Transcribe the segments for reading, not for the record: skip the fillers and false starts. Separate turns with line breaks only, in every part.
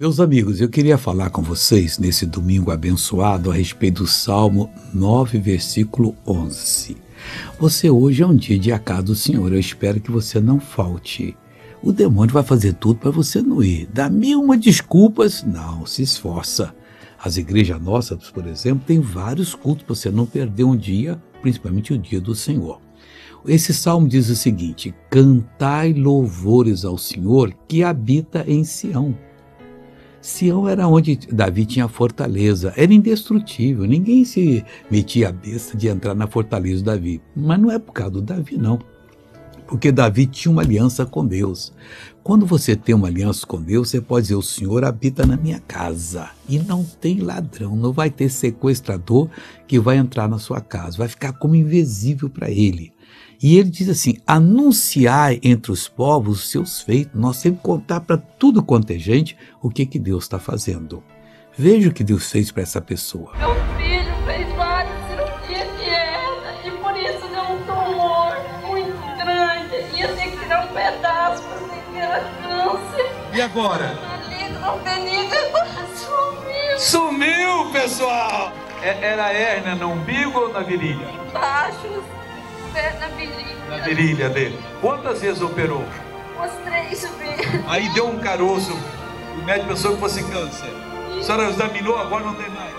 Meus amigos, eu queria falar com vocês nesse domingo abençoado a respeito do Salmo 9, versículo 11. Você hoje é um dia de casa do Senhor, eu espero que você não falte. O demônio vai fazer tudo para você não ir. Dá mil uma desculpas, não, se esforça. As igrejas nossas, por exemplo, tem vários cultos para você não perder um dia, principalmente o dia do Senhor. Esse salmo diz o seguinte: cantai louvores ao Senhor que habita em Sião. Sião era onde Davi tinha a fortaleza, era indestrutível, ninguém se metia a besta de entrar na fortaleza de Davi. Mas não é por causa do Davi, não, porque Davi tinha uma aliança com Deus. Quando você tem uma aliança com Deus, você pode dizer: o Senhor habita na minha casa, e não tem ladrão, não vai ter sequestrador que vai entrar na sua casa, vai ficar como invisível para ele. E ele diz assim: anunciai entre os povos os seus feitos. Nós temos que contar para tudo quanto é gente o que Deus está fazendo. Veja o que Deus fez para essa pessoa.
Meu filho fez várias cirurgias de hernia e por isso deu um tumor muito grande. Ia ter que tirar um pedaço para ver que era câncer.
E agora?
Maligno, benigno, agora sumiu.
Sumiu, pessoal! Era hérnia no umbigo ou na virilha?
Embaixo, na virilha.
Na virilha dele. Quantas vezes operou?
Umas 3 vezes.
Aí deu um caroço, o médico pensou que fosse câncer. A senhora examinou, agora não tem mais.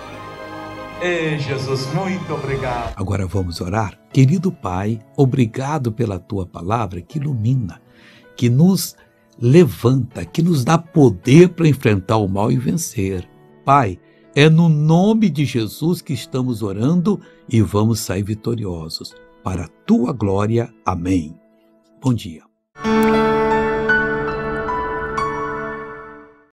Ei, Jesus, muito obrigado.
Agora vamos orar? Querido Pai, obrigado pela Tua palavra que ilumina, que nos levanta, que nos dá poder para enfrentar o mal e vencer. Pai, é no nome de Jesus que estamos orando e vamos sair vitoriosos. Para a Tua glória. Amém. Bom dia.